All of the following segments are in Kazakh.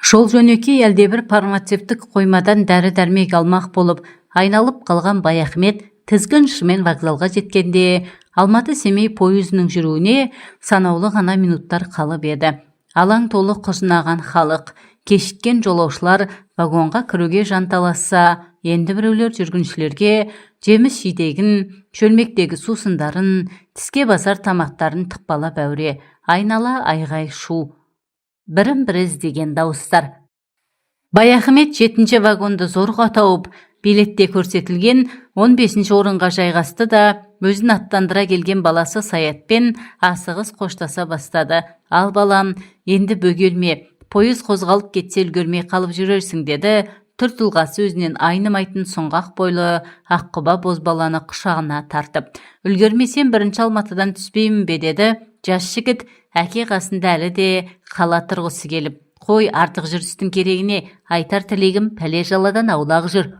Жол жөнекей әлдебір фармацевтік қоймадан дәрі-дәрмек алмақ болып, айналып қалған Баяхмет тізгін ұшымен вокзалға жеткенде, Алматы-Семей пойызының жүруіне санаулы ғана минуттар қалып еді. Алаң толы құжынаған халық, кешіккен жолаушылар вагонға кіруге жанталасса, енді біреулер жүргіншілерге жеміс жидегін, шөлмектегі сусындарын, тіске басар тамақтарын тықпалап әуре, айнала айғай шу, бірін-бірі іздеген дауыстар. Баяхмет 7-ші вагонды зорға тауып, билетте көрсетілген 15-ші орынға жайғасты да, өзін аттандыра келген баласы Саятпен асығыс қоштаса бастады. Ал балам, енді бөгелме, пойыз қозғалып кетсе үлгермей қалып жүрерсің, деді түр-тұлғасы өзінен айнымайтын сұңғақ бойлы аққұба бозбаланы құшағына тартып. Үлгермесем бірінші Алматыдан түспеймін бе, деді жас жігіт, әке қасында әлі де қала тұрғысы келіп. Қой, артық жүрістің керегіне, айтар тілегім пәле жаладан аулақ жүр.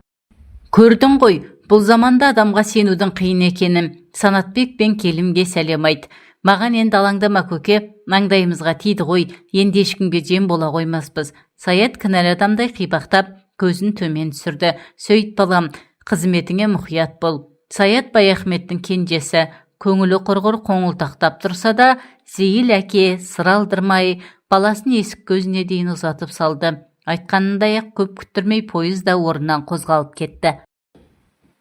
Көрдің ғой, бұл заманда адамға сенудің қиын екенін. Санатбек пен келімге сәлем айт. Маған енді алаңдама көке, маңдайымызға тиді ғой, енді ешкімге жем бола қоймаспыз. Саят кінәлі адамдай қипақтап, көзін төмен түсірді. Сөйт балам, қызметіңе мұқият бол. Саят Баяхметтің кенжесі, көңілі құрғыр қоңылтақтап тұрса да, зейіл әке сыр алдырмай, баласын есік көзіне дейін ұзатып салды. Айтқанындай ақ көп күттірмей пойыз да орнынан қозғалып кетті.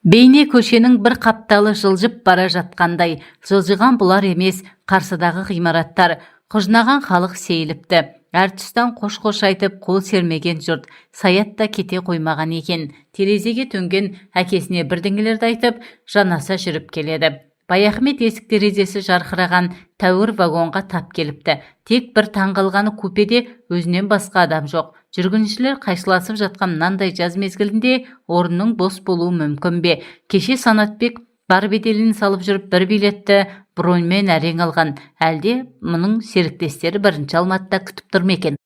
Бейне көшенің бір қапталы жылжып бара жатқандай, жылжыған бұлар емес, қарсыдағы ғимараттар, құжынаған халық сейіліпті. Әр тұстан қош-қош айтып, қол сермеген жұрт. Саят та кете қоймаған екен. Терезеге төнген әкесіне бірдеңелерді айтып, жанаса жүріп келеді. Баяхмет есік терезесі жарқыраған тәуір вагонға тап келіпті. Тек бір таңғалғаны купеде өзінен басқа адам жоқ. Жүргіншілер қайшыласып жатқан мынандай жаз мезгілінде орынның бос болуы мүмкін бе? Кеше Санатбек бар беделін салып жүріп бір билетті броньмен әрең алған. Әлде мұның серіктестері бірінші Алматыда күтіп тұр ма екен?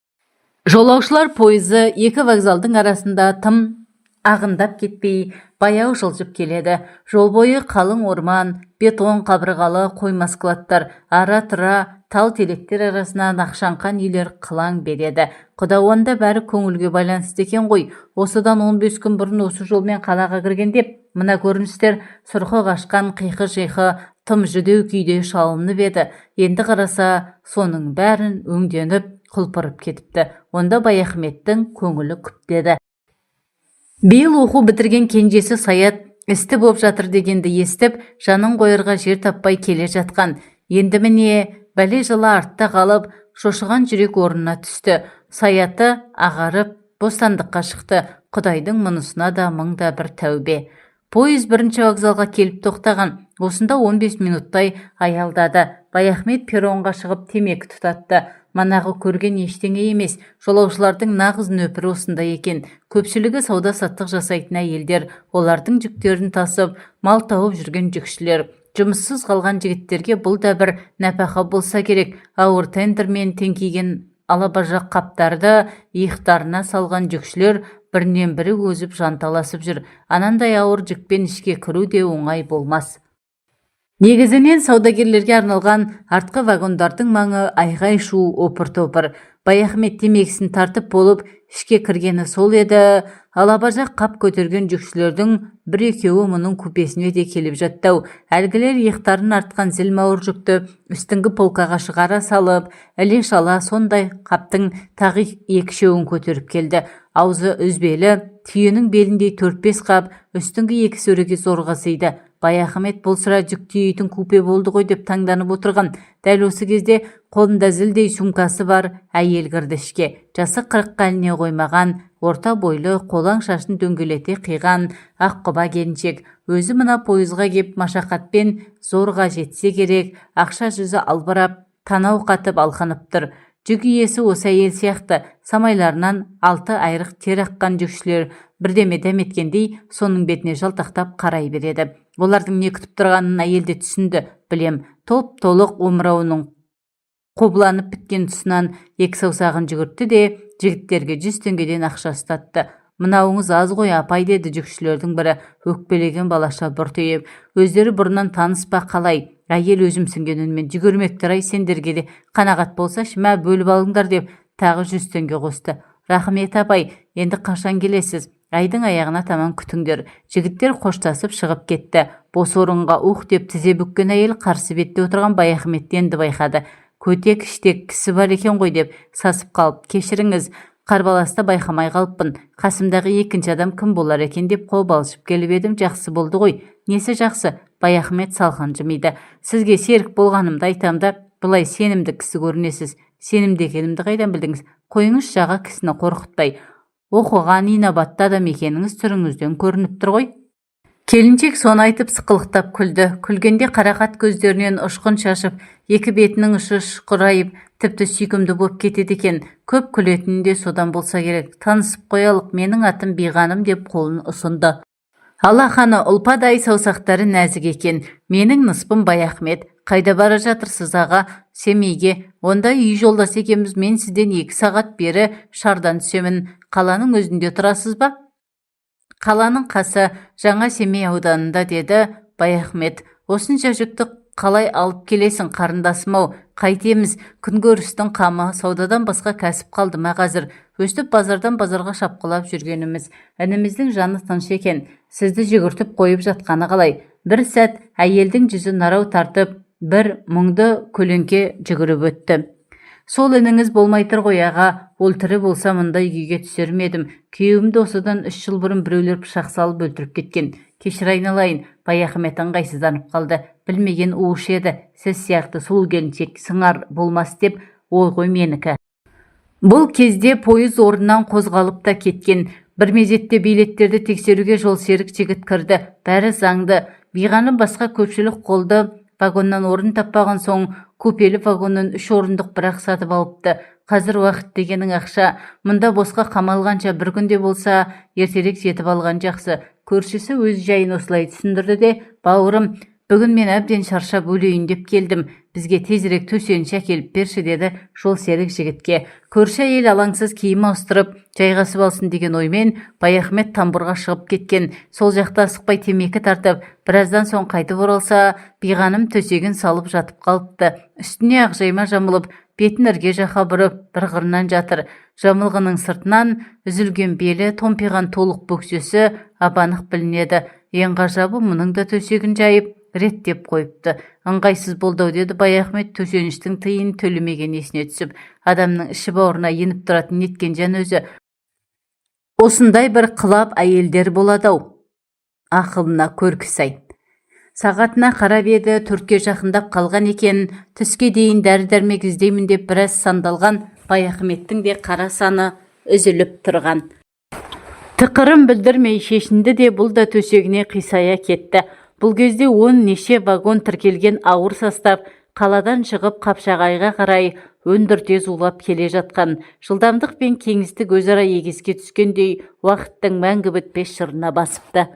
Жолаушылар пойызы екі вокзалдың арасында тым ағындап кетпей, баяу жылжып келеді. Жол бойы қалың орман, бетон қабырғалы қойма складтар, ара-тұра тал телектер арасынан ақшаңқан үйлер қылаң береді. Құда онда бәрі көңілге байланысты екен ғой. Осыдан 15 күн бұрын осы жолмен қалаға кіргенде, мына көріністер сұрқы қашқан қиқы-жиқы тым жүдеу күйде шалынып еді. Енді қараса, соның бәрін өңденіп, құлпырып кетіпті. Онда Баяхметтің көңілі күптеді. Биыл оқу бітірген кенжесі Саят істі боп жатыр дегенді естіп, жанын қойырға жер таппай келе жатқан. Енді міне, бәле жылы артта қалып, шошыған жүрек орнына түсті. Саяты ағарып, бостандыққа шықты. Құдайдың мұнысына да мыңда бір тәубе. Пойыз бірінші вокзалға келіп тоқтаған. Осында 15 минуттай аялдады. Баяхмет перронға шығып темекі тұтатты. Манағы көрген ештеңе емес, жолаушылардың нағыз нөпірі осында екен. Көпшілігі сауда-саттық жасайтын әйелдер, олардың жүктерін тасып, мал тауып жүрген жүкшілер. Жұмыссыз қалған жігіттерге бұл да бір нәпақа болса керек. Ауыр тендермен теңкиген алабажақ қаптарды иықтарына салған жүкшілер бірінен бірі өзіп жанталасып жүр. Анандай ауыр жүкпен ішке кіру де оңай болмас. Негізінен саудагерлерге арналған артқы вагондардың маңы айғай-шу, опыр-топыр. Баяхмет темекісін тартып болып, ішке кіргені сол еді. Алабажақ қап көтерген жүкшілердің бір-екеуі мұның купесіне де келіп жаттау. Әлгілер иықтарын артқан зілмауыр жүкті үстіңгі полкаға шығара салып, іле-шала сондай қаптың тағы екішеуін көтеріп келді. Аузы үзбелі, түйенің беліндей 4-5 қап, үстіңгі екі сөреге зорға сыйды. Баяхмет бұл sıra жүк тиейтін купе болды ғой деп таңданып отырған. Дәл осы кезде қолында зілдей сумкасы бар әйел кірді ішке. Жасы 40-қа іліне қоймаған, орта бойлы, қолаң шашын дөңгелете қиған аққұба келіншек. Өзі мына пойызға кеп машақатпен зорға жетсе керек, ақша жүзі албырап, танау қатып алқынып тұр. Жүк иесі осы әйел сияқты, самайларынан 6 айрық тер аққан жүкшілер бірдеме дәметкендей соның бетіне жалтақтап қарай береді. Олардың не күтіп тұрғанын әйелде түсінді. Білем, толық омырауының қобыланып біткен тұсынан екі саусағын жүгіртті де жігіттерге 100 теңгеден ақша ұстатты. Мынауыңыз аз ғой апай, деді жүкшілердің бірі өкпелеген балаша бұртиып. Өздері бұрыннан таныс па қалай? Әйел өзімсінген үнмен, жүгірмектер ай, сендерге де қанағат болса шыма бөліп алыңдар деп тағы 100 теңге қосты. Рахмет апай, енді қашан келесіз? Айдың аяғына таман күтіңдер. Жігіттер қоштасып шығып кетті. Бос орынға ух деп тізе бүккен әйел қарсы бетте отырған Баяхметті енді байқады. Көтек іштек кісі бар екен ғой деп сасып қалып, кешіріңіз, қарбаласта байқамай қалыппын. Қасымдағы екінші адам кім болар екен деп қобалжып келіп едім, жақсы болды ғой. Несі жақсы? Баяхмет салқын жымиды. Сізге серік болғанымды айтам да, бұлай сенімді кісі көрінесіз. Сенімді екенімді қайдан білдіңіз? Қойыңыз жаға кісіні қорқытпай. Оқыған инабатты адам екеніңіз түріңізден көрініп тұр ғой. Келіншек соны айтып сықылықтап күлді. Күлгенде қарақат көздерінен ұшқын шашып, екі бетінің ұшы шұқырайып, тіпті сүйкімді болып кетеді екен. Көп күлетіні де содан болса керек. Танысып қоялық, менің атым Биғаным деп қолын ұсынды. Алақаны ұлпадай, саусақтары нәзік екен. Менің ныспым Баяхмет. Қайда бара жатырсыз аға? Семейге. Онда үй жолдас екенбіз. Мен сізден 2 сағат бері шардан түсемін. Қаланың өзінде тұрасыз ба? Қаланың қасы Жаңа Семей ауданында, деді Баяхмет. Осынша жүкті қалай алып келесің, қарындасым-ау? Қайтеміз, күнкөрістің қамы, саудадан басқа кәсіп қалды ма қазір? Өстіп базардан базарға шапқылап жүргеніміз. Ініміздің жаны тыныш екен. Сізді жүгіртіп қойып жатқаны қалай? Бір сәт әйелдің жүзі нарау тартып, бір мұңды көлеңке жүгіріп өтті. Сол ініңіз болмай тұр ғой аға, ол тірі болса мұндай күйге түсер ме едім. Күйеуімді осыдан 3 жыл бұрын біреулер пышақ салып өлтіріп кеткен. Кешір айналайын. Баяхмет ыңғайсызданып қалды. Білмеген уыш еді. Сіз сияқты сұлу келіншек сыңар болмас деп ой ғой менікі. Бұл кезде пойыз орнынан қозғалып та кеткен. Бір мезетте билеттерді тексеруге жолсерік жігіт кірді. Бәрі заңды. Биғаным басқа көпшілік қолды вагоннан орын таппаған соң купелі вагонын 3 орындық бірақ сатып алыпты. Қазір уақыт дегенің ақша. Мұнда босқа қамалғанша бір күнде болса ертерек жетіп алған жақсы. Көршісі өз жайын осылай түсіндірді де, бауырым, бүгін мен әбден шаршап өлейін деп келдім. Бізге тезірек төсеніш әкеліп берші, деді жолсерік жігітке. Көрші әйел алаңсыз киім ауыстырып жайғасып алсын деген оймен Баяхмет тамбурға шығып кеткен. Сол жақта асықпай темекі тартып, біраздан соң қайтып оралса, Биғаным төсегін салып жатып қалыпты. Үстіне ақ жайма жамылып, бетін ірге жаққа бұрып, бір қырынан жатыр. Жамылғының сыртынан үзілген белі, томпиған толық бөксесі абанық білінеді. Ең ғажабы, мұның да төсегін жайып реттеп қойыпты. Ыңғайсыз болды, деді Баяхмет төсеніштің тиын төлемеген есіне түсіп. Адамның іші бауырына еніп тұратын неткен жан өзі. Осындай бір қылап әйелдер болады-ау. Ақылына көркі-сай. Сағатына қарап еді, 4-ке жақындап қалған екен. Түске дейін дәрі-дәрмек іздеймін деп біраз сандалған Баяхметтің де қара саны үзіліп тұрған. Тықырын білдірмей шешінді де бұл да төсегіне қисая кетті. Бұл кезде 10 неше вагон тіркелген ауыр состав қаладан шығып Қапшағайға қарай өндірте зулап келе жатқан. Жылдамдық пен кеңістік өзара егеске түскендей уақыттың мәңгі бітпес шырына басыпты.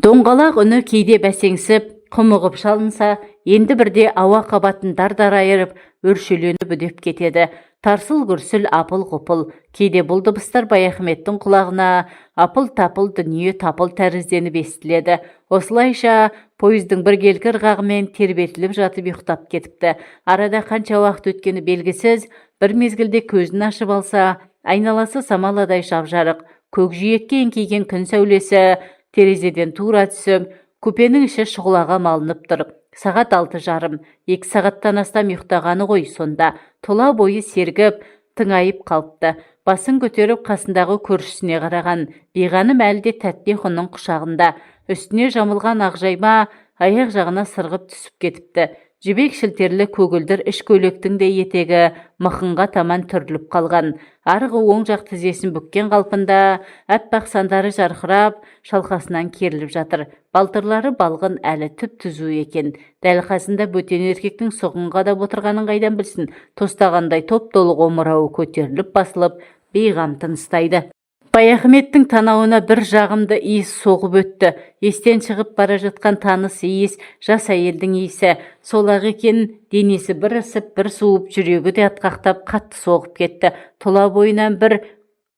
Доңғалақ үні кейде бәсеңсіп, құмығып шалынса, енді бірде ауа қабатын дар-дар айырып, өршеленіп үдеп кетеді. Тарсыл-гүрсіл, апыл-ғұпыл. Кейде бұл дыбыстар Баяхметтің құлағына апыл-тапыл дүние тапыл тәрізденіп естіледі. Осылайша пойыздың бір келгір ғағымен тербетіліп жатып ұйықтап кетіпті. Арада қанша уақыт өткені белгісіз, бір мезгілде көзін ашып алса, айналасы самаладай жап-жарық. Көкжиекке еңкейген күн сәулесі терезеден тура түсіп, купенің іші шұғылаға малынып тұрып. Сағат 6:30, 2 сағаттан астам ұйықтағаны ғой сонда. Тұла бойы сергіп, тыңайып қалыпты. Басын көтеріп қасындағы көршісіне қараған. Биғаным әлі де тәтті ұйқының құшағында. Үстіне жамылған ақжайма аяқ жағына сырғып түсіп кетіпті. Жібек шілтерлі көгілдір іш көйлектің де етегі мықынға таман түріліп қалған. Арғы оң жақ тізесін бүккен қалпында аппақ сандары жарқырап, шалқасынан керіліп жатыр. Балтырлары балғын, әлі түп-түзу екен. Дәл қасында бөтен еркектің соғынға да отырғанын қайдан білсін. Тостағандай топ-толық омырауы көтеріліп басылып, бейғам тыныстайды. Баяхметтің танауына бір жағымды иіс соғып өтті. Естен шығып бара жатқан таныс иіс, жас әйелдің иісі. Сол-ақ екен, денесі бір ысып, бір суып, жүрегі де атқақтап қатты соғып кетті. Тұла бойынан бір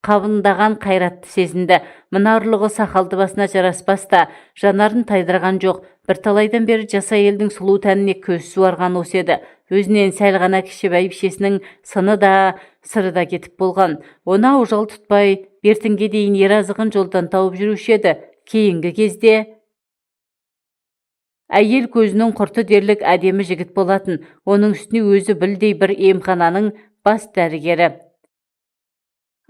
қабындаған қайратты сезінді. Мына ұрлығы сақалды басына жараспас та, жанарын тайдырған жоқ. Бір талайдан бері жас әйелдің сұлу тәніне көз суарған осы еді. Өзінен сәл ғана кіші бәйбішесінің сыны да сыры да кетіп болған. Оны аужал тұтпай, бертінге дейін еразығын жолдан тауып жүруші еді. Кейінгі кезде әйел көзінің құрты дерлік әдемі жігіт болатын. Оның үстіне өзі білдей бір емхананың бас дәрігері.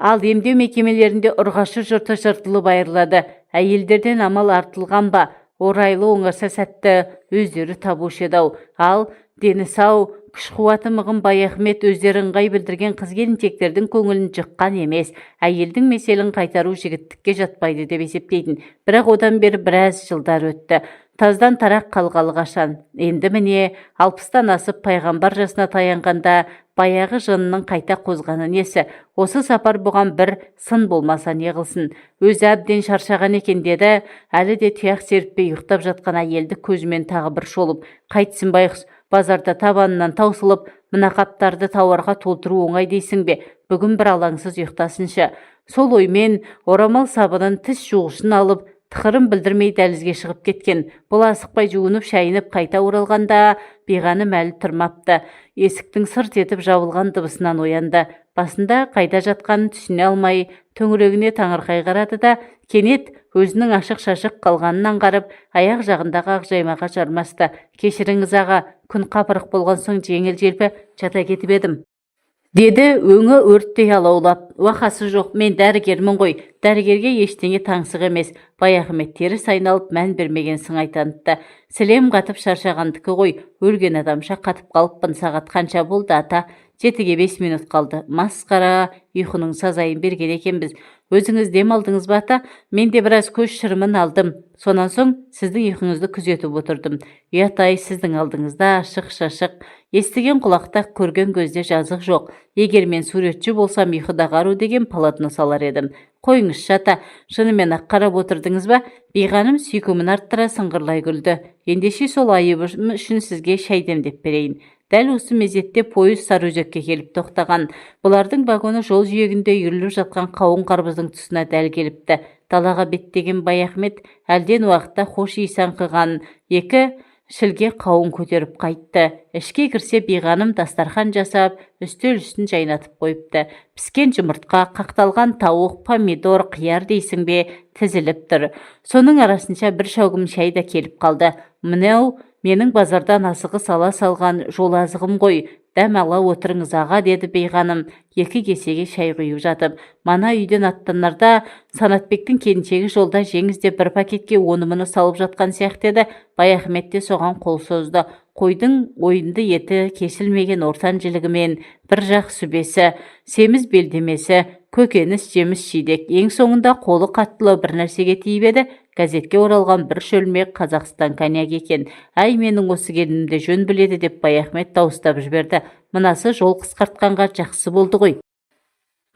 Ал емдеу мекемелерінде ұрғашы жұрты жыртылып айырылады. Әйелдерден амал артылған ба, орайлы оңаса сәтті өздері табушы еді. Ал дені сау, күш-қуаты мығым Баяхмет өздері ыңғай білдірген қыз-келіншектердің көңілін жыққан емес. Әйелдің меселін қайтару жігіттікке жатпайды деп есептейтін. Бірақ одан бері біраз жылдар өтті. Таздан тарақ қалғалы қашан. Енді міне 60-тан асып пайғамбар жасына таянғанда баяғы жынының қайта қозғаны несі? Осы сапар бұған бір сын болмаса не қылсын? Өзі әбден шаршаған екен деді. Әлі де тұяқ серіппей ұйықтап жатқан әйелді көзімен тағы бір шолып. Қайтсын байғұс, базарда табанынан таусылып, мына қаптарды тауарға толтыру оңай дейсің бе? Бүгін бір алаңсыз ұйықтасыншы. Сол оймен орамал сабынын тіс жуғышын алып, тықырын білдірмей дәлізге шығып кеткен. Бұл асықпай жуынып, шайынып қайта оралғанда Биғаным әлі тұрмапты. Есіктің сырт етіп жабылған дыбысынан оянды. Басында қайда жатқанын түсіне алмай, төңірегіне таңырқай қарады да, кенет өзінің ашық-шашық қалғанын аңғарып, аяқ жағындағы ақжаймаға жармасты. Кешіріңіз аға, күн қапырық болған соң жеңіл-желпі жата кетіп едім, деді өңі өрттей алаулап. Уақасы жоқ, мен дәрігермін ғой. Дәрігерге ештеңе таңсық емес. Баяхмет теріс айналып мән бермеген сыңай танытты. Сілем қатып шаршағандікі ғой. Өлген адамша қатып қалыппын. Сағат қанша болды ата? 7-ге 5 минут қалды. Масқара, ұйқының сазайын берген екенбіз. Өзіңіз дем алдыңыз ба ата? Мен де біраз көз шырымын алдым. Сонан соң сіздің ұйқыңызды күзетіп отырдым. Ұят-ай, сіздің алдыңызда ашық-шашық. Естіген құлақта, көрген көзде жазық жоқ. Егер мен суретші болсам ұйқыдағы ару деген полотно салар едім. Қойыңызшы ата, шынымен ақ қарап отырдыңыз ба? Биғаным сүйкімін арттыра сыңғырлай күлді. Ендеше сол айыбым үшін сізге шай демдеп берейін. Дәл осы мезетте пойыз Сарыөзекке келіп тоқтаған. Бұлардың вагоны жол жиегінде үйіріліп жатқан қауын қарбыздың тұсына дәл келіпті. Далаға беттеген Баяхмет әлден уақытта хош иіс аңқыған екі шілге қауын көтеріп қайтты. Ішке кірсе Биғаным дастархан жасап, үстел үстін жайнатып қойыпты. Піскен жұмыртқа, қақталған тауық, помидор, қияр дейсің бе, тізіліп тұр. Соның арасынша бір шауғым шай да келіп қалды. Мынау менің базардан асығы сала салған жол азығым ғой. Дәм ала отырыңыз аға, деді Биғаным 2 кесеге шай құйып жатып. Мана үйден аттанарда Санатбектің келіншегі жолда жеңіз деп бір пакетке оны-мұны салып жатқан сияқты еді. Баяхмет те соған қол созды. Қойдың ойынды еті, кесілмеген ортан жілігімен, бір жақ сүбесі, семіз белдемесі, көкөніс, жеміс жидек. Ең соңында қолы қаттылау бір нәрсеге тиіп еді. Газетке оралған бір шөлмек Қазақстан коньяк екен. Әй, менің осы келінімді жөн біледі, деп Баяхмет дауыстап жіберді. Мынасы жол қысқартқанға жақсы болды ғой.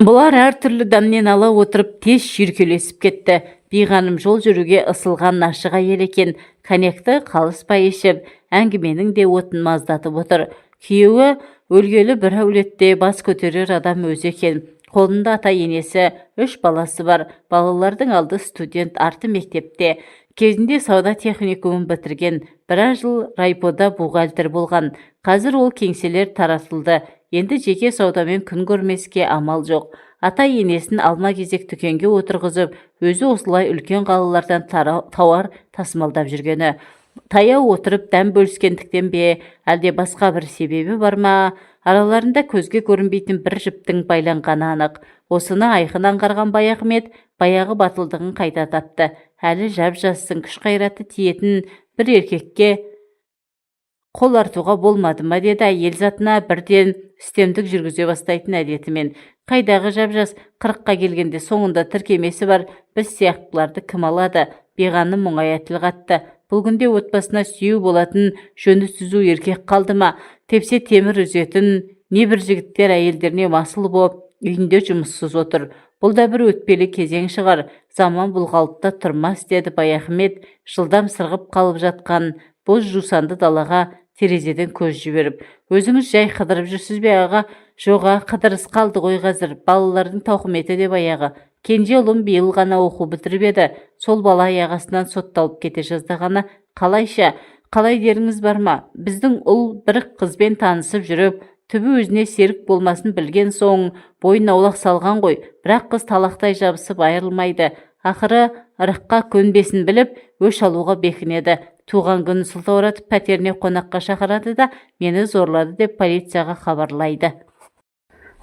Бұлар әртүрлі дәмнен ала отырып тез шүйіркелесіп кетті. Биғаным жол жүруге ысылған ашық әйел екен. Коньякты қалыспай ішіп, әңгіменің де отын маздатып отыр. Күйеуі өлгелі бір әулетте бас көтерер адам өзі екен. Қолында ата-енесі, 3 баласы бар. Балалардың алды студент, арты мектепте. Кезінде сауда техникумын бітірген. Біраз жыл райпода бухгалтер болған. Қазір ол кеңселер таратылды. Енді жеке саудамен күн көрмеске амал жоқ. Ата-енесін алма-кезек дүкенге отырғызып, өзі осылай үлкен қалалардан тауар тасымалдап жүргені. Таяу отырып дәм бөліскендіктен бе, әлде басқа бір себебі бар ма? Араларында көзге көрінбейтін бір жіптің байланғаны анық. Осыны айқын аңғарған Баяхмет баяғы батылдығын қайта тапты. Әлі жап-жассын, күш қайраты тиетін бір еркекке қол артуға болмады ма, деді әйел затына бірден үстемдік жүргізе бастайтын әдетімен. Қайдағы жап-жас, 40-қа келгенде соңында тіркемесі бар, біз сияқтыларды кім алады? Биғаным мұңая тіл қатты. Бұл күнде отбасына сүйеу болатын жөні түзу еркек қалды ма? Тепсе темір үзетін небір жігіттер әйелдеріне масыл боп, үйінде жұмыссыз отыр. Бұл да бір өтпелі кезең шығар. Заман бұл қалыпта тұрмас, деді Баяхмет жылдам сырғып қалып жатқан боз жусанды далаға терезеден көз жіберіп. Өзіңіз жай қыдырып жүрсіз бе аға? Жоға, қыдырыс қалды ғой қазір. Балалардың тауқыметі де баяғы. Кенже ұлым биыл ғана оқу бітіріп еді. Сол бала аяғасынан сотталып кете жаздағаны қалайша? қалай деріңіз бар ма? Біздің ұл бір қызбен танысып жүріп, түбі өзіне серік болмасын білген соң бойын аулақ салған ғой, бірақ қыз талақтай жабысып айырылмайды. Ақыры ырыққа көнбесін біліп, өш алуға бекінеді. Туған күнін сылтауратып пәтеріне қонаққа шақырады да мені зорлады деп полицияға хабарлайды.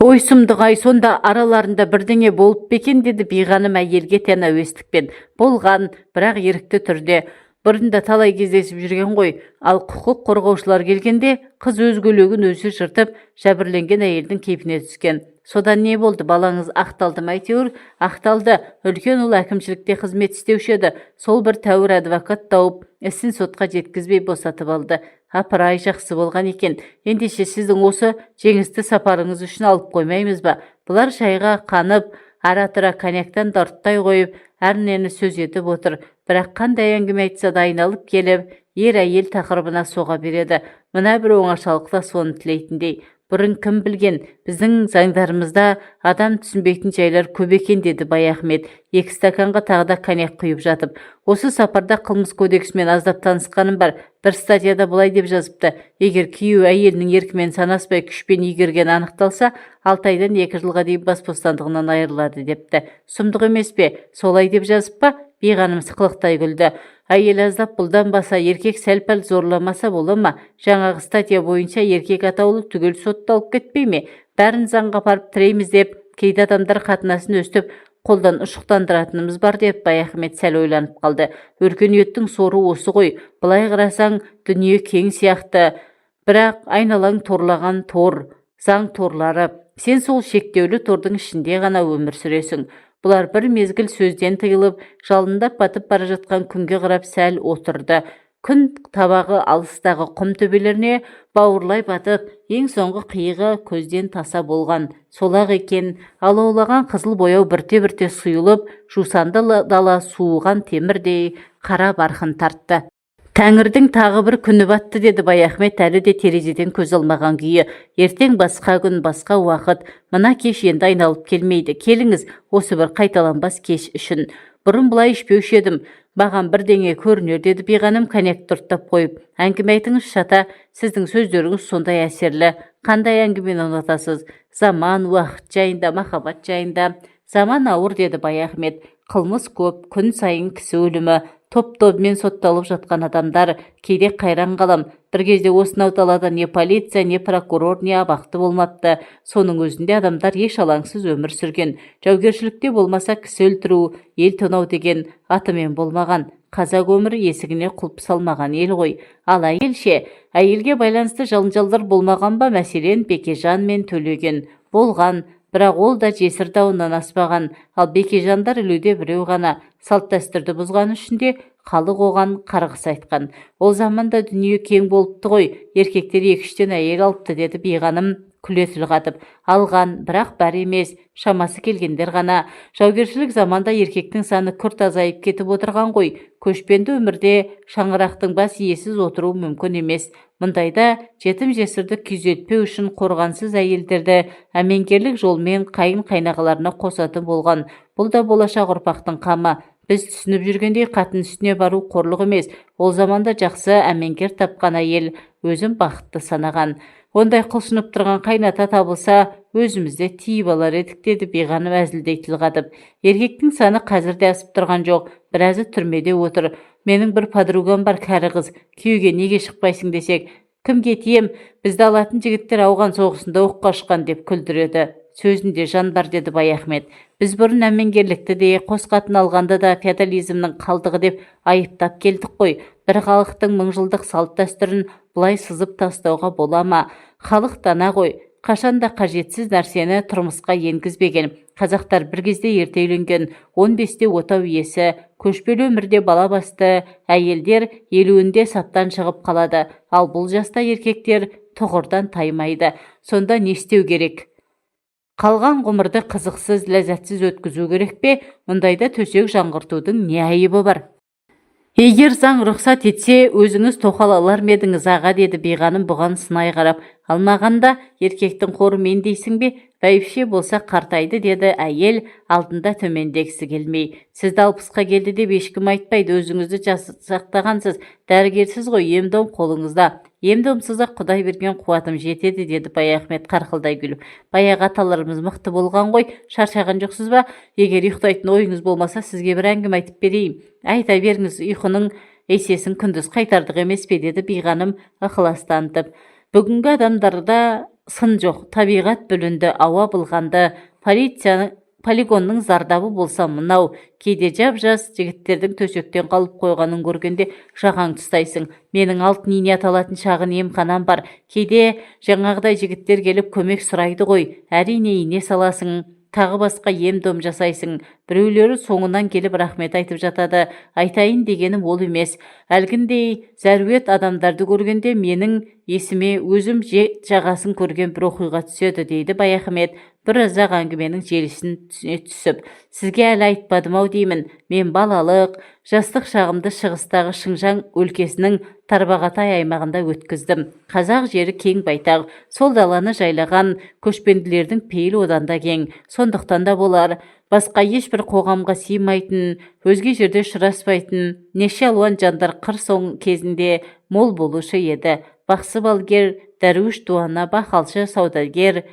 Ой сұмдық-ай, сонда араларында бірдеңе болып бекен, деді биғаным әйелге тән әуестікпен. Болған, бірақ ерікті түрде. Бұрында талай кездесіп жүрген ғой, ал құқық қорғаушылар келгенде қыз өз көйлегін өзі жыртып, жәбірленген әйелдің кейпіне түскен. Содан не болды, балаңыз ақталды ма? Әйтеуір ақталды. Үлкен ұл әкімшілікте қызмет істеуші еді. Сол бір тәуір адвокат тауып, ісін сотқа жеткізбей босатып алды. Апыр-ай, жақсы болған екен. Ендеше сіздің осы жеңісті сапарыңыз үшін алып қоймаймыз ба? Бұлар шайға қанып, ара-тұра коньяктан дарттай қойып, әрнені сөз етіп отыр. Бірақ қандай әңгіме айтса да айналып келіп, ер-әйел тақырыбына соға береді. Мына бір оңашалықта соны тілейтіндей. Бұрын кім білген, біздің заңдарымызда адам түсінбейтін жайлар көп екен, деді Баяхмет, 2 стаканға тағы да коньяк құйып жатып. Осы сапарда қылмыс кодексімен аздап танысқаным бар. Бір статьяда былай деп жазыпты: егер күйеу әйелінің еркімен санаспай күшпен игерген анықталса, 6 айдан 2 жылға дейін бас бостандығынан айырылады депті. Сұмдық емес пе? Солай деп жазып па? Биғаным сықылықтай күлді. Әйел аздап бұлданбаса, еркек сәл-пәл зорламаса бола ма? Жаңағы статья бойынша еркек атаулы түгел сотталып кетпей ме? Бәрін заңға апарып тіреміз деп, кейде адамдар қатынасын өстіп, қолдан ұшықтандыратынымыз бар, деп Баяхмет сәл ойланып қалды. Өркениеттің соры осы ғой. Былай қарасаң, дүние кең сияқты, бірақ айналаң торлаған тор, заң торлары. Сен сол шектеулі тордың ішінде ғана өмір сүресің. Бұлар бір мезгіл сөзден тыйылып, жалындап батып бара жатқан күнге қарап сәл отырды. Күн табағы алыстағы құм төбелеріне бауырлай батып, ең соңғы қиығы көзден таса болған. Солақ екен, алаулаған қызыл бояу бірте-бірте сұйылып, жусанды дала суыған темірдей қара барқын тартты. Тәңірдің тағы бір күні батты, деді Баяхмет әлі де терезеден көз алмаған күйі. Ертең басқа күн, басқа уақыт. Мына кеш енді айналып келмейді. Келіңіз, осы бір қайталанбас кеш үшін. Бұрын бұлай ішпеуші едім. Маған бірдеңе көрінер, деді биғаным коньякты ұрттап қойып. Әңгіме айтыңыз, Шата, сіздің сөздеріңіз сондай әсерлі. Қандай әңгімені ұнатасыз? Заман, уақыт жайында, махаббат жайында. Заман ауыр, деді Баяхмет. Қылмыс көп, күн сайын кісі өлімі. Топ-тобымен сотталып жатқан адамдар, кейде қайран қалам. Бір кезде осынау далада не полиция, не прокурор, не абақты болмапты. Соның өзінде адамдар еш алаңсыз өмір сүрген. Жаугершілікте болмаса кісі өлтіру, ел тонау деген атымен болмаған. Қазақ өмірі есігіне құлып салмаған ел ғой. Ал әйелше, әйелге байланысты жалынжалдар болмаған ба? Мәселен, Бекежан мен Төлеген болған. Бірақ ол да жесір дауынан аспаған. Ал Бекежандар ілуде біреу ғана. Салт дәстүрді бұзған үшін де халық оған қарғыс айтқан. Ол заманда дүние кең болыпты ғой. Еркектер 2-3 әйел алыпты, деді биғаным күле тіл қатып. Алған, бірақ бәрі емес, шамасы келгендер ғана. Жаугершілік заманда еркектің саны күрт азайып кетіп отырған ғой. Көшпенді өмірде шаңырақтың бас иесіз отыру мүмкін емес. Мұндайда жетім жесірді күйзелтпеу үшін қорғансыз әйелдерді әмеңгерлік жолмен қайын-қайнағаларына қосатын болған. Бұл да болашақ ұрпақтың қамы. Біз түсініп жүргендей қатын үстіне бару қорлық емес. Ол заманда жақсы әмеңгер тапқан әйел өзін бақытты санаған. Ондай құлшынып тұрған қайната табылса, өзімізде тиіп алар едік, деді биғаным әзілдей тіл қатып. Еркектің саны қазірде асып тұрған жоқ, біразы түрмеде отыр. Менің бір подругам бар, кәрі қыз. Күйеуге неге шықпайсың десек, кімге тием, бізді алатын жігіттер ауған соғысында оққа ұшқан, деп күлдіреді. Сөзінде жан бар, деді Баяхмет. Біз бұрын әмеңгерлікті де, қос қатын алғанды да феодализмнің қалдығы деп айыптап келдік қой. Бір халықтың мыңжылдық салт дәстүрін бұлай сызып тастауға бола ма? Халық дана ғой. Қашанда қажетсіз нәрсені тұрмысқа енгізбеген. Қазақтар бір кезде ерте үйленген, 15-те отау иесі, көшпелі өмірде бала басты, әйелдер 50-інде саптан шығып қалады. Ал бұл жаста еркектер тұғырдан таймайды. Сонда не істеу керек? Қалған ғұмырды қызықсыз, ләззатсыз өткізу керек пе? Мұндайда төсек жаңғыртудың не айыбы бар? Егер заң рұқсат етсе, өзіңіз тоқал алар ма едіңіз, аға, деді биғаным бұған сынай қарап. Алмағанда еркектің қоры мен дейсің бе? Бәйбіше болса қартайды, деді әйел алдында төмендегісі келмей. Сізді 60-қа келді деп ешкім айтпайды, өзіңізді жасақтағансыз, дәрігерсіз ғой, ем-дом қолыңызда. Ем-домсыз ақ Құдай берген қуатым жетеді, деді Баяхмет қарқылдай күліп. Баяғы аталарымыз мықты болған ғой, шаршаған жоқсыз ба? Егер ұйықтайтын ойыңыз болмаса, сізге бір әңгіме айтып берейін. Айта беріңіз, ұйқының есесін күндіз қайтардық емес пе, деді биғаным ықылас танытып. Бүгінгі адамдарда сын жоқ, табиғат бүлінді, ауа былғанды, полигонның зардабы болса мынау. Кейде жап-жас жігіттердің төсектен қалып қойғанын көргенде жағаң тұстайсың. Менің алтын ине аталатын шағын емханам бар. Кейде жаңағыдай жігіттер келіп көмек сұрайды ғой, әрине ине саласың, тағы басқа ем-дом жасайсың. Біреулері соңынан келіп рахмет айтып жатады. Айтайын дегенім ол емес. Әлгіндей зәрует адамдарды көргенде менің есіме өзім жағасын көрген бір оқиға түседі, дейді Баяхмет біразақ әңгіменің желісін түсіп. Сізге әлі айтпадым-ау деймін. Мен балалық, жастық шағымды шығыстағы Шыңжаң өлкесінің Тарбағатай аймағында өткіздім. Қазақ жері кең байтақ, сол даланы жайлаған көшпенділердің пейілі одан да кең. Сондықтан да болар, басқа ешбір қоғамға сыймайтын, өзге жерде ұшыраспайтын неше алуан жандар қыр соң кезінде мол болушы еді. Бақсы балгер, дәруіш дуана, бақалшы, саудагер,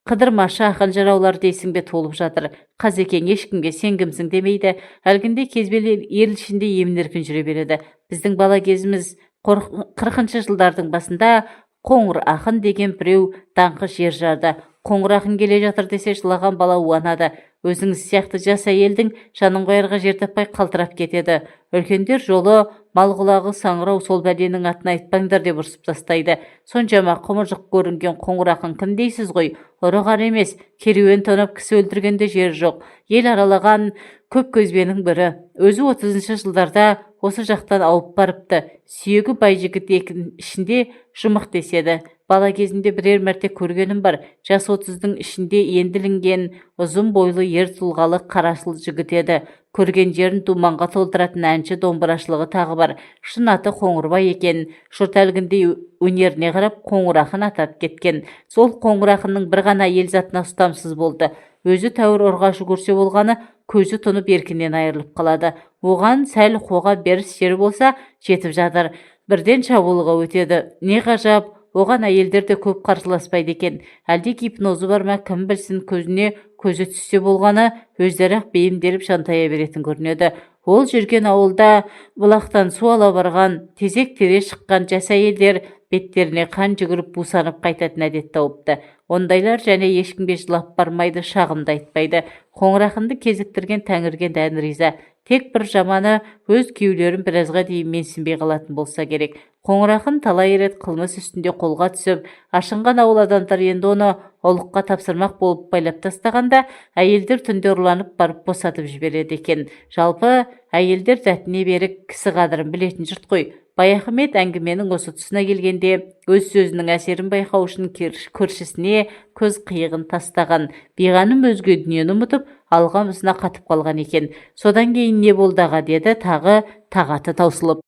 қыдырмашы, ақын жыраулар дейсің бе толып жатыр. Қазекең ешкімге сен кімсің демейді. Әлгінде кезбелі ел ішінде емін-еркін жүре береді. Біздің бала кезіміз 40-шы жылдардың басында Қоңыр ақын деген біреу даңқы жер жарды. Қоңыр ақын келе жатыр десе жылаған бала уанады. Өзіңіз сияқты жас әйелдің жанын қоярға жер таппай қалтырап кетеді. Үлкендер жолы мал құлағы саңырау, сол бәленің атын айтпаңдар деп ұрсып тастайды. Соншама құмыржық көрінген Қоңыр ақын кім дейсіз ғой? Ұры-қары емес, керуен тонап кісі өлтіргенде жер жоқ. Ел аралаған көп көзбенің бірі. Өзі 30-шы жылдарда осы жақтан ауып барыпты. Сүйегі бай жігіт ішінде жұмық деседі. Бала кезінде бірер мәрте көргенім бар. Жас 30-дың ішінде енділінген, ұзын бойлы, ер тұлғалы, қарашыл жігіт еді. Көрген жерін думанға толтыратын әнші, домбырашылығы тағы бар. Шын аты Қоңырбай екен. Жұрт әлгіндей өнеріне қарап Қоңыр ақын атап кеткен. Сол Қоңыр ақынның бір ғана ел затына ұстамсыз болды. Өзі тәуір ұрғашы көрсе болғаны, көзі тұнып еркінен айырылып қалады. Оған сәл қоға беріс жері болса жетіп жатыр. Бірден шабуылға өтеді. Не ғажап, оған әйелдер де көп қарсыласпайды екен. Әлде гипнозы бар ма, кім білсін, көзіне көзі түссе болғаны өздері-ақ бейімделіп жантая беретін көрінеді. Ол жүрген ауылда бұлақтан су ала барған, тезек тере шыққан жас әйелдер беттеріне қан жүгіріп бусанып қайтатын әдет тауыпты. Ондайлар және ешкімге жылап бармайды, шағымды айтпайды. Қоңыр ақынды кезіктірген Тәңірге дән риза. Тек бір жаманы өз күйеулерін біразға дейін менсінбей қалатын болса керек. Қоңыр ақын талай рет қылмыс үстінде қолға түсіп, ашынған ауыл адамдар енді оны ұлыққа тапсырмақ болып байлап тастағанда, әйелдер түнде ұрланып барып босатып жібереді екен. Жалпы әйелдер дәтіне берік, кісі қадірін білетін жұрт қой. Баяхмет әңгіменің осы тұсына келгенде өз сөзінің әсерін байқау үшін көршісіне көз қиығын тастаған. Биғаным өзге дүниені ұмытып, алға ұмысына қатып қалған екен. Содан кейін не болды аға, деді тағы тағаты таусылып.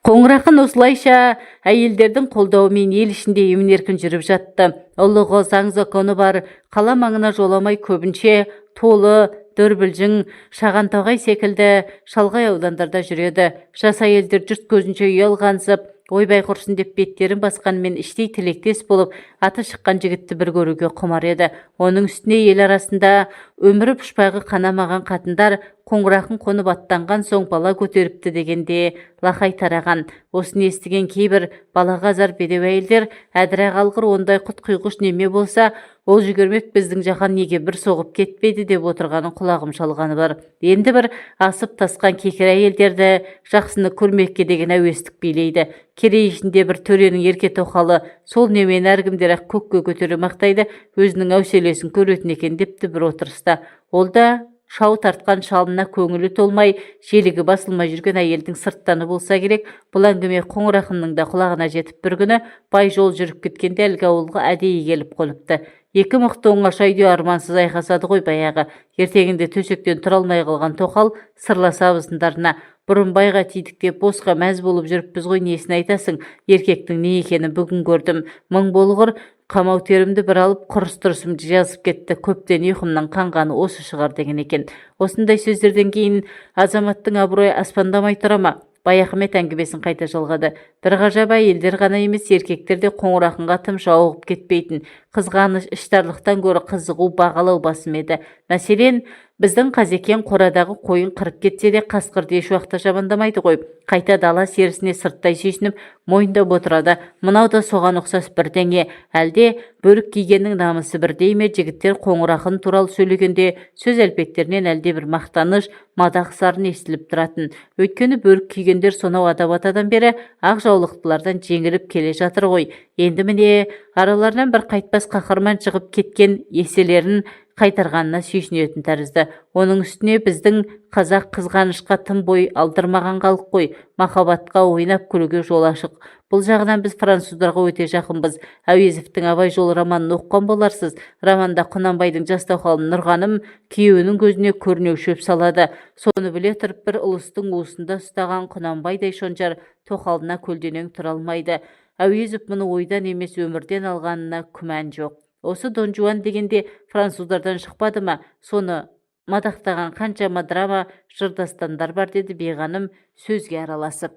Қоңыр ақын осылайша әйелдердің қолдауымен ел ішінде емін-еркін жүріп жатты. Ұлығы, заң законы бар, қала маңына жоламай көбінше Толы, Дөрбілжің, Шағантоғай секілді шалғай аудандарда жүреді. Жас әйелдер жұрт көзінше ұялғансып, ойбай құрсын деп беттерін басқанымен іштей тілектес болып, аты шыққан жігітті бір көруге құмар еді. Оның үстіне ел арасында өмірі пұшпағы қанамаған қатындар Қоңыр ақын қонып аттанған соң бала көтеріпті дегенде лақай тараған. Осыны естіген кейбір балағазар бедеу әйелдер, әдіра қалғыр ондай құт құйғыш неме болса, ол жүгірмек біздің жақан неге бір соғып кетпейді деп отырғанын құлағым шалғаны бар. Енді бір асып тасқан кекер әйелдерді жақсыны көрмекке деген әуестік билейді. Керей ішінде бір төренің ерке тоқалы сол немен әркімдер ақ көкке көтере мақтайды, өзінің әуселесін көретін екен депті бір отырыста. Ол да шау тартқан шалына көңілі толмай, желігі басылмай жүрген әйелдің сырттаны болса керек. Бұл әңгіме Қоңыр ақынның да құлағына жетіп бір күні бай жол жүріп кеткенде әлгі ауылға әдейі келіп қоныпты. Екі мықты оңаша үйде армансыз айқасады ғой баяғы. Ертеңінде төсектен тұра алмай қалған тоқал сырласа абысындарына: бұрын байға тидік деп босқа мәз болып жүріппіз ғой, несін айтасың? Еркектің не екенін бүгін көрдім. Мың болғыр қамау терімді бір алып құрыс-тұрысымды жазып кетті. Көптен ұйқымнан қанғаны осы шығар деген екен. Осындай сөздерден кейін азаматтың абыройы аспандамай тұра ма? Баяхмет әңгімесін қайта жалғады. Бір ғажап әйелдер ғана емес, еркектер де қоңыр ақынға тым жауығып кетпейтін. Қызғаныш, іштарлықтан гөрі қызығу, бағалау басым еді. Мәселен, біздің Қазекең қорадағы қойын қырып кетсе де қасқырды еш уақытта жамандамайды ғой. Қайта дала серісіне сырттай сүйсініп мойындап отырады. Мынау да соған ұқсас бірдеңе. Әлде бөрік кигеннің намысы бірдей ме? Жігіттер қоңыр ақын туралы сөйлегенде сөз әлпеттерінен әлде бір мақтаныш, мадақ сарын естіліп тұратын. Өйткені бөрік кигендер сонау ада-батадан бері ақ жаулықтылардан жеңіліп келе жатыр ғой. Енді міне араларынан бір қайтпас қаһарман шығып кеткен, еселерін қайтарғанына сүйсінетін тәрізді. Оның үстіне біздің қазақ қызғанышқа тым бой алдырмаған халық қой. Махаббатқа ойнап күлуге жол ашық. Бұл жағынан біз француздарға өте жақынбыз. Әуезовтің Абай жолы романын оқыған боларсыз. Романда Құнанбайдың жас тоқалы Нұрғаным күйеуінің көзіне көрнеу шөп салады. Соны біле тұрып бір ұлыстың уысында ұстаған Құнанбайдай шонжар тоқалына көлденең тұра алмайды. Әуезов мұны ойдан емес өмірден алғанына күмән жоқ. Осы Дон Жуан дегенде француздардан шықпады ма? Соны мадақтаған қаншама драма жырдастандар бар, деді Бейғаным сөзге араласып.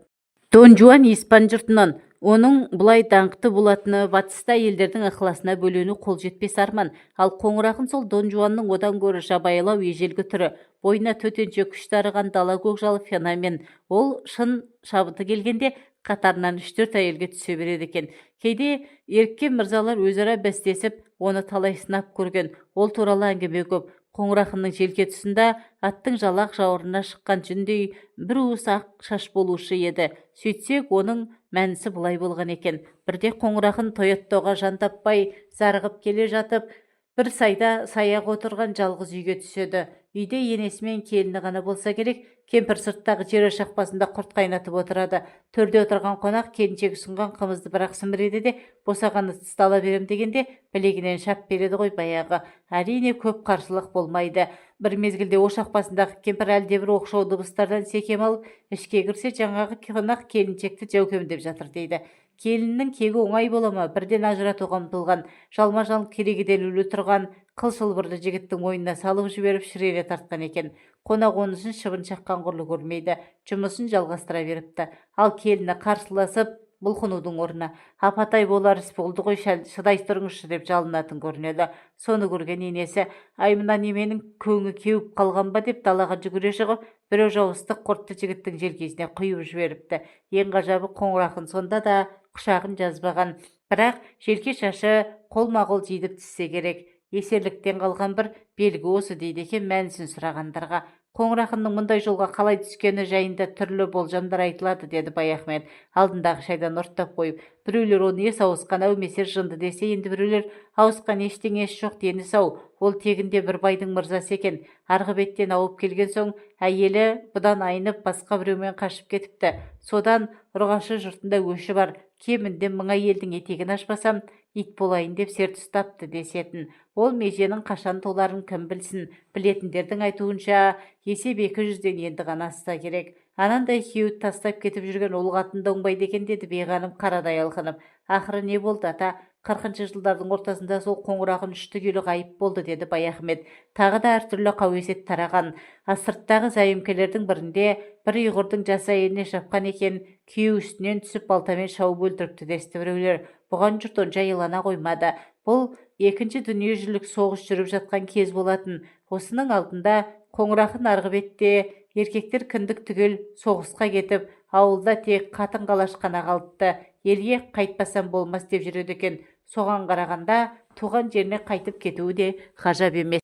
Дон Жуан испан жұртынан. Оның бұлай даңқты болатыны батыста елдердің ықыласына бөлену қол жетпес арман. Ал қоңыр ақын сол Дон Жуанның одан гөрі жабайылау ежелгі түрі. Бойына төтенше күш дарыған дала көкжалы феномен. Ол шын шабыты келгенде қатарынан 3-4 әйелге түсе береді екен. Кейде еріккен мырзалар өзара бәстесіп, оны талай сынап көрген. Ол туралы әңгіме көп. Қоңыр ақынның желке тұсында аттың жалақ жауырына шыққан жүндей бір уыс ақ шаш болушы еді. Сөйтсек, оның мәнісі бұлай болған екен. Бірде қоңыр ақын Тойоттоға жан таппай зарығып келе жатып, бір сайда саяқ отырған жалғыз үйге түседі. Үйде енесі мен келіні ғана болса керек. Кемпір сырттағы жер ошақ басында құрт қайнатып отырады. Төрде отырған қонақ келіншегі ұсынған қымызды бірақ сіміреді де, босағаны тыстала берем дегенде білегінен шап береді ғой баяғы. Әрине көп қарсылық болмайды. Бір мезгілде ошақ басындағы кемпір әлдебір оқшау дыбыстардан секем алып, ішке кірсе жаңағы қонақ келіншекті жәукемдеп жатыр дейді. Келіннің кегі оңай бола ма? Бірден ажыратуға ұмтылған, жалма-жал керегеден өлі тұрған қыл шылбырды жігіттің мойнына салып жіберіп шірене тартқан екен. Қонақ онысын шыбын шаққан құрлы көрмейді, жұмысын жалғастыра беріпті. Ал келіні қарсыласып бұлқынудың орнына: апатай болар іс болды ғой, шыдай тұрыңызшы деп жалынатын көрінеді. Соны көрген енесі: ай мына неменің көңі кеуіп қалған ба деп далаға жүгіре шығып, біреу жауыздық құртты жігіттің желкесіне құйып жіберіпті. Ең ғажабы, қоңыр ақын сонда да құшағын жазбаған, бірақ желке шашы қолма-қол жидіп түссе керек. Есерліктен қалған бір белгі осы, дейді екен мәнісін сұрағандарға. Қоңыр ақынның мұндай жолға қалай түскені жайында түрлі болжамдар айтылады, деді Баяхмет алдындағы шайдан ұрттап қойып. Біреулер оны ес ауысқан әумесер жынды десе, енді біреулер ауысқан ештеңесі жоқ дені сау, ол тегінде бір байдың мырзасы екен. Арғы беттен ауып келген соң әйелі бұдан айнып басқа біреумен қашып кетіпті. Содан ұрғашы жұртында өші бар. Кемінде 1000 әйелдің етегін ашпасам, ит болайын деп серт ұстапты десетін. Ол меженің қашан толарын кім білсін. Білетіндердің айтуынша есеп 200-ден енді ғана асса керек. Анандай кеуіт тастап кетіп жүрген ол қатында оңбайды екен, деді Бейғаным қарадай алқынып. Ақыры не болды ата? 40-шы жылдардың ортасында сол қоңыр ақын 3-түгелі ғайып болды, деді Баяхмет. Тағы да әртүрлі қауесет тараған. Сырттағы зайымкелердің бірінде бір ұйғырдың жас әйеліне шапқан екен, күйеу үстінен түсіп балтамен шауып өлтіріпті десті біреулер. Бұған жұрт онша илана қоймады. Бұл екінші дүниежүзілік соғыс жүріп жатқан кез болатын. Осының алдында қоңыр ақын арғы бетте еркектер кіндік түгел соғысқа кетіп, ауылда тек қатын қалаш қана қалыпты. Елге қайтпасам болмас деп жүреді екен. Соған қарағанда туған жеріне қайтып кетуі де ғажап емес.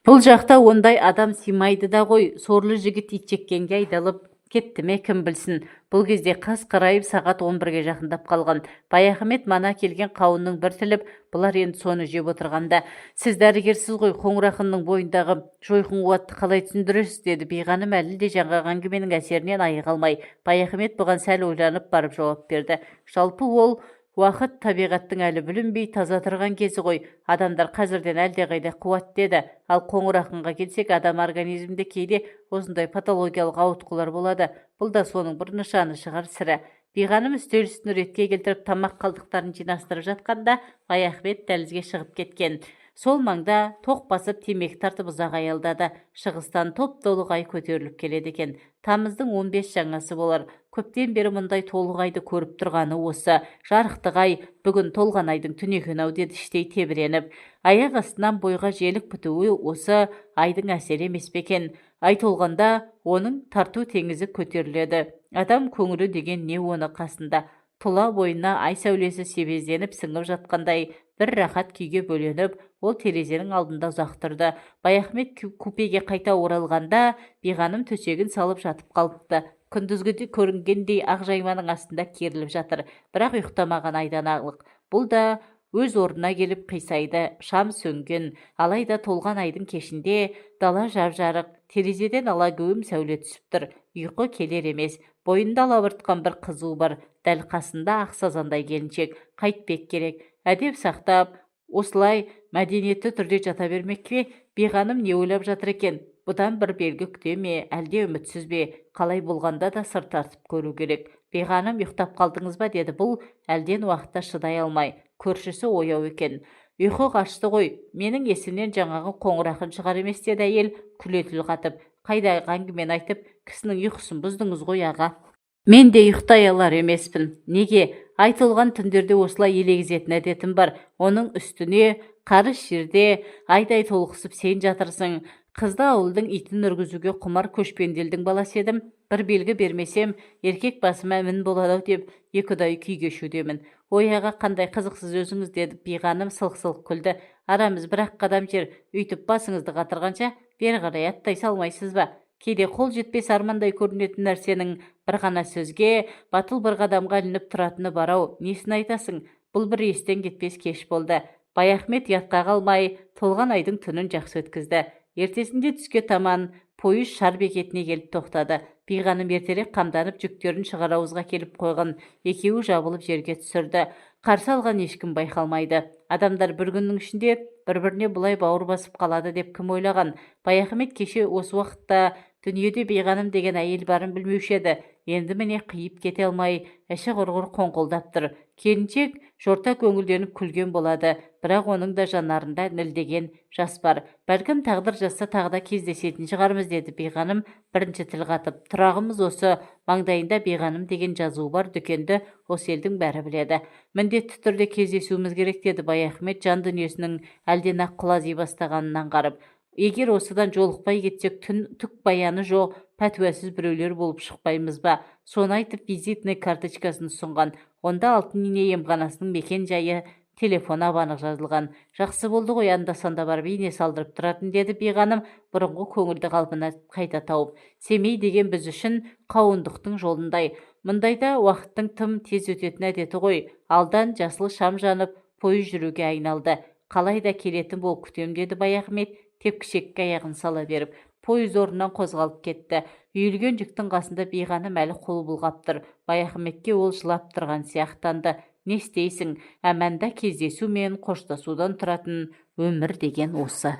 Бұл жақта ондай адам сыймайды да ғой. Сорлы жігіт итжеккенге айдалып кетті ме кім білсін. Бұл кезде қас қарайып сағат 11-ге жақындап қалған. Баяхмет мана келген қауынның бір тіліп, бұлар енді соны жеп отырғанда: сіз дәрігерсіз ғой, қоңыр ақынның бойындағы жойқын қуатты қалай түсіндіресіз, деді Бейғаным әлі де жаңағы әңгіменің әсерінен айыға алмай. Баяхмет бұған сәл ойланып барып жауап берді. Жалпы ол Уақыт табиғаттың әлі бүлінбей таза тұрған кезі ғой. Адамдар қазірден әлдеқайда қуатты еді. Ал қоңыр ақынға келсек, адам организмінде кейде осындай патологиялық ауытқулар болады. Бұл да соның бір нышаны шығар сірә. Биғаным үстел үстін ретке келтіріп тамақ қалдықтарын жинастырып жатқанда Баяхмет дәлізге шығып кеткен. Сол маңда тоқ басып темекі тартып ұзақ аялдады. Шығыстан топ толық ай көтеріліп келеді екен. Тамыздың 15 жаңасы болар. Көптен бері мұндай толық айды көріп тұрғаны осы. Жарықтық ай, бүгін толған айдың түні екен-ау деді іштей тебіреніп. Аяқ астынан бойға желік бітуі осы айдың әсері емес пе екен. Ай толғанда оның тарту теңізі көтеріледі. Адам көңілі деген не оны қасында. Тұла бойына ай сәулесі себезденіп сіңіп жатқандай бір рахат күйге бөленіп, ол терезенің алдында ұзақ тұрды. Баяхмет купеге қайта оралғанда Биғаным төсегін салып жатып қалыпты. Күндізгіде көрінгендей ақ жайманың астында керіліп жатыр, бірақ ұйықтамаған айдан ағылық. Бұл да өз орнына келіп қисайды. Шам сөнген, алайда толған айдың кешінде дала жап-жарық, терезеден алагөğüm сәуле түсіп тұр. Ұйқы келер емес. Бойында алабұртқан бір қызу бар, дәл қасында ақ сазандай келіншек. Қайтпек керек. Әдеп сақтап, осылай мәдениетті түрде жата бермек пе? Биғаным не ойлап жатыр екен? Бұдан бір белгі күте ме, әлде үмітсіз бе? Қалай болғанда да сыр тартып көру керек. Биғаным, ұйықтап қалдыңыз ба деді бұл, әлден уақытта шыдай алмай. Көршісі ояу екен. Ұйқы қашты ғой, менің есімнен жаңағы қоңыр ақын шығар емес деді әйел, күле тіл қатып. Қайдағы әңгімені айтып, кісінің ұйқысын бұздыңыз ғой аға. Мен де ұйықтай алар емеспін. Неге? Айтылған түндерде осылай елегізетін әдетім бар. Оның үстіне қарыс жерде айдай толықсып сен жатырсың. Қызды ауылдың итін үргізуге құмар көшпенделдің баласы едім. Бір белгі бермесем, еркек басыма мін болады деп екідай күй кешудемін. Ой аға, қандай қызықсыз өзіңіз деді. Биғаным сылқ-сылқ күлді. Арамыз бір-ақ қадам жер, үйтіп басыңызды қатырғанша бері қарай аттай салмайсыз ба? Кейде қол жетпес армандай көрінетін нәрсенің бір ғана сөзге, батыл бір қадамға ілініп тұратыны барау. Несін айтасың? Бұл бір естен кетпес кеш болды. Баяхмет ятқа қалмай, толған айдың түнін жақсы өткізді. Ертесінде түске таман пойыз шар бекетіне келіп тоқтады. Биғаным ертерек қамданып жүктерін шығар ауызға келіп қойған. Екеуі жабылып жерге түсірді. Қарсы алған ешкім байқалмайды. Адамдар бір күннің ішінде бір-біріне бұлай бауыр басып қалады деп кім ойлаған? Баяхмет кеше осы уақытта дүниеде Биғаным деген әйел барын білмеуші еді. Енді міне қиып кете алмай, іші құрғыр қоңқылдап тұр. Келіншек жорта көңілденіп күлген болады, бірақ оның да жанарында нілдеген жас бар. Бәлкім тағдыр жазса тағы да кездесетін шығармыз деді Биғаным бірінші тіл қатып. Тұрағымыз осы, маңдайында Биғаным деген жазуы бар дүкенді осы елдің бәрі біледі. Міндетті түрде кездесуіміз керек деді Баяхмет жан дүниесінің әлден ақ құлази бастағанын аңғарып. Егер осыдан жолықпай кетсек, түк баяны жоқ, пәтуасыз біреулер болып шықпаймыз ба? Соны айтып визитный карточкасын ұсынған. Онда алтын ине емханасының мекен жайы, телефон абанық жазылған. Жақсы болды ғой, анда-санда барып ине салдырып тұратын деді Биғаным бұрынғы көңілді қалпына қайта тауып. Семей деген біз үшін қауындықтың жолындай. Мұндайда уақыттың тым тез өтетін әдеті ғой. Алдан жасыл шам жанып, пойыз жүруге айналды. Қалай да келетін болып күтем деді Баяхмет тепкішекке аяғын сала беріп. Пойыз орнынан қозғалып кетті. Үйілген жүктің қасында Биғаным әлі қол бұлғап тұр. Баяхметке ол жылап тұрған сияқтанды. Не істейсің? Әмәнда кездесу мен қоштасудан тұратын өмір деген осы.